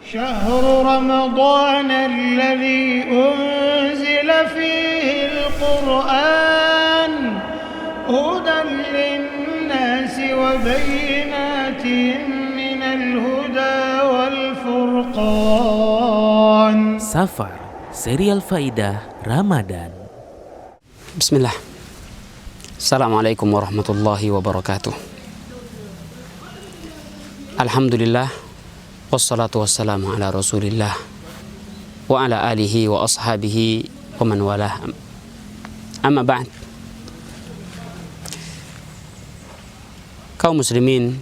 شهر رمضان الذي أنزل فيه القرآن هدى للناس وبينات من الهدى والفرقان. Safar, serial Faidah Ramadan. Bismillah. Assalamualaikum warahmatullahi wabarakatuh. Alhamdulillah, wassalatu wassalamu ala rasulillah wa ala alihi wa ashabihi wa man walah. Amma ba'd. Kaum muslimin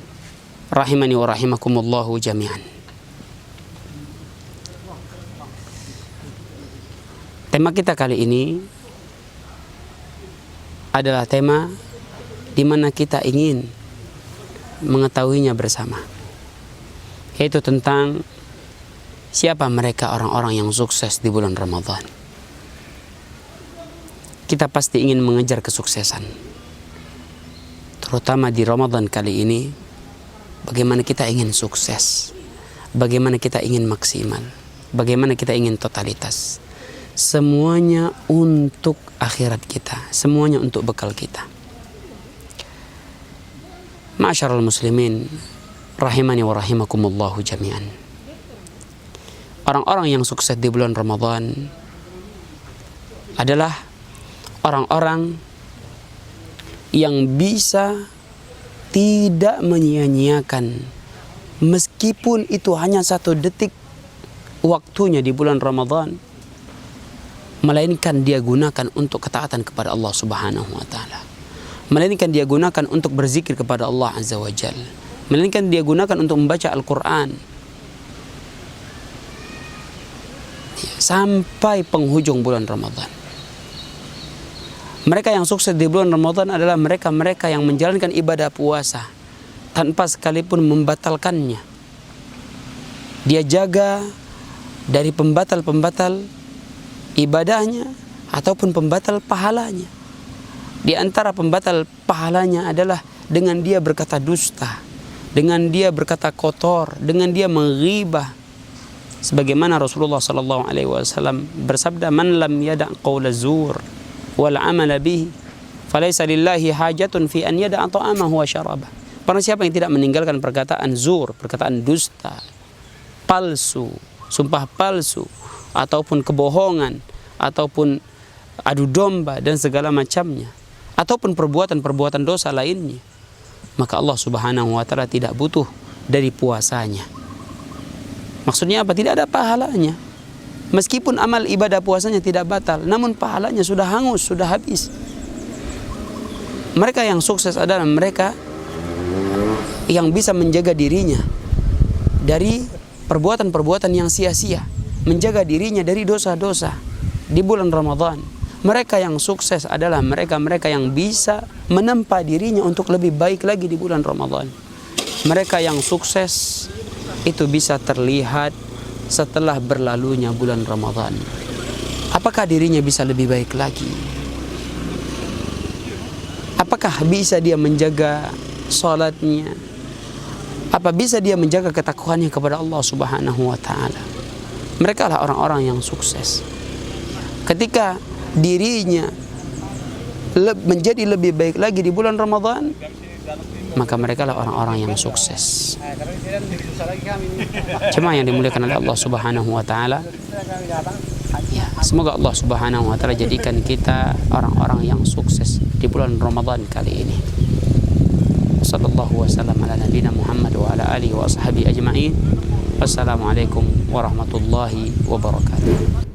rahimani wa rahimakumullahu jami'an. Tema kita kali ini adalah tema di mana kita ingin mengetahuinya bersama, yaitu tentang siapa mereka orang-orang yang sukses di bulan Ramadan. Kita pasti ingin mengejar kesuksesan, terutama di Ramadan kali ini. Bagaimana kita ingin sukses, bagaimana kita ingin maksimal, bagaimana kita ingin totalitas. Semuanya untuk akhirat kita, semuanya untuk bekal kita. Ma'asyiral muslimin rahimani wa rahimakumullahu jami'an. Orang-orang yang sukses di bulan Ramadan adalah orang-orang yang bisa tidak menyia-nyiakan, meskipun itu hanya 1 detik waktunya di bulan Ramadan, melainkan dia gunakan untuk ketaatan kepada Allah Subhanahu wa taala, melainkan dia gunakan untuk berzikir kepada Allah Azza wa Jalla, melainkan dia gunakan untuk membaca Al-Quran sampai penghujung bulan Ramadan. Mereka yang sukses di bulan Ramadan adalah mereka-mereka yang menjalankan ibadah puasa tanpa sekalipun membatalkannya. Dia jaga dari pembatal-pembatal ibadahnya ataupun pembatal pahalanya. Di antara pembatal pahalanya adalah dengan dia berkata dusta, dengan dia berkata kotor, dengan dia menghibah. Sebagaimana Rasulullah sallallahu alaihi wasallam bersabda, "Man lam yada' qaula zur wal 'amala bihi, falaysa lillahi hajatun fi an yada'a ta'amahu wa syarabah." Barang siapa yang tidak meninggalkan perkataan zur, perkataan dusta, palsu, sumpah palsu, ataupun kebohongan, ataupun adu domba dan segala macamnya, ataupun perbuatan-perbuatan dosa lainnya, maka Allah Subhanahu wa taala tidak butuh dari puasanya. Maksudnya apa? Tidak ada pahalanya. Meskipun amal ibadah puasanya tidak batal, namun pahalanya sudah hangus, sudah habis. Mereka yang sukses adalah mereka yang bisa menjaga dirinya dari perbuatan-perbuatan yang sia-sia, menjaga dirinya dari dosa-dosa di bulan Ramadan. Mereka yang sukses adalah mereka-mereka yang bisa menempa dirinya untuk lebih baik lagi di bulan Ramadan. Mereka yang sukses itu bisa terlihat setelah berlalunya bulan Ramadan. Apakah dirinya bisa lebih baik lagi? Apakah bisa dia menjaga salatnya? Apa bisa dia menjaga ketakwaannya kepada Allah Subhanahu wa taala? Mereka lah orang-orang yang sukses. Ketika dirinya menjadi lebih baik lagi di bulan Ramadan, maka mereka lah orang-orang yang sukses. Jemaah yang dimuliakan oleh Allah Subhanahu wa taala, ya, semoga Allah Subhanahu wa taala jadikan kita orang-orang yang sukses di bulan Ramadan kali ini. Sallallahu wasallam ala nabiyina Muhammad wa ala alihi wa ashabihi ajma'in. Wassalamualaikum warahmatullahi wabarakatuh.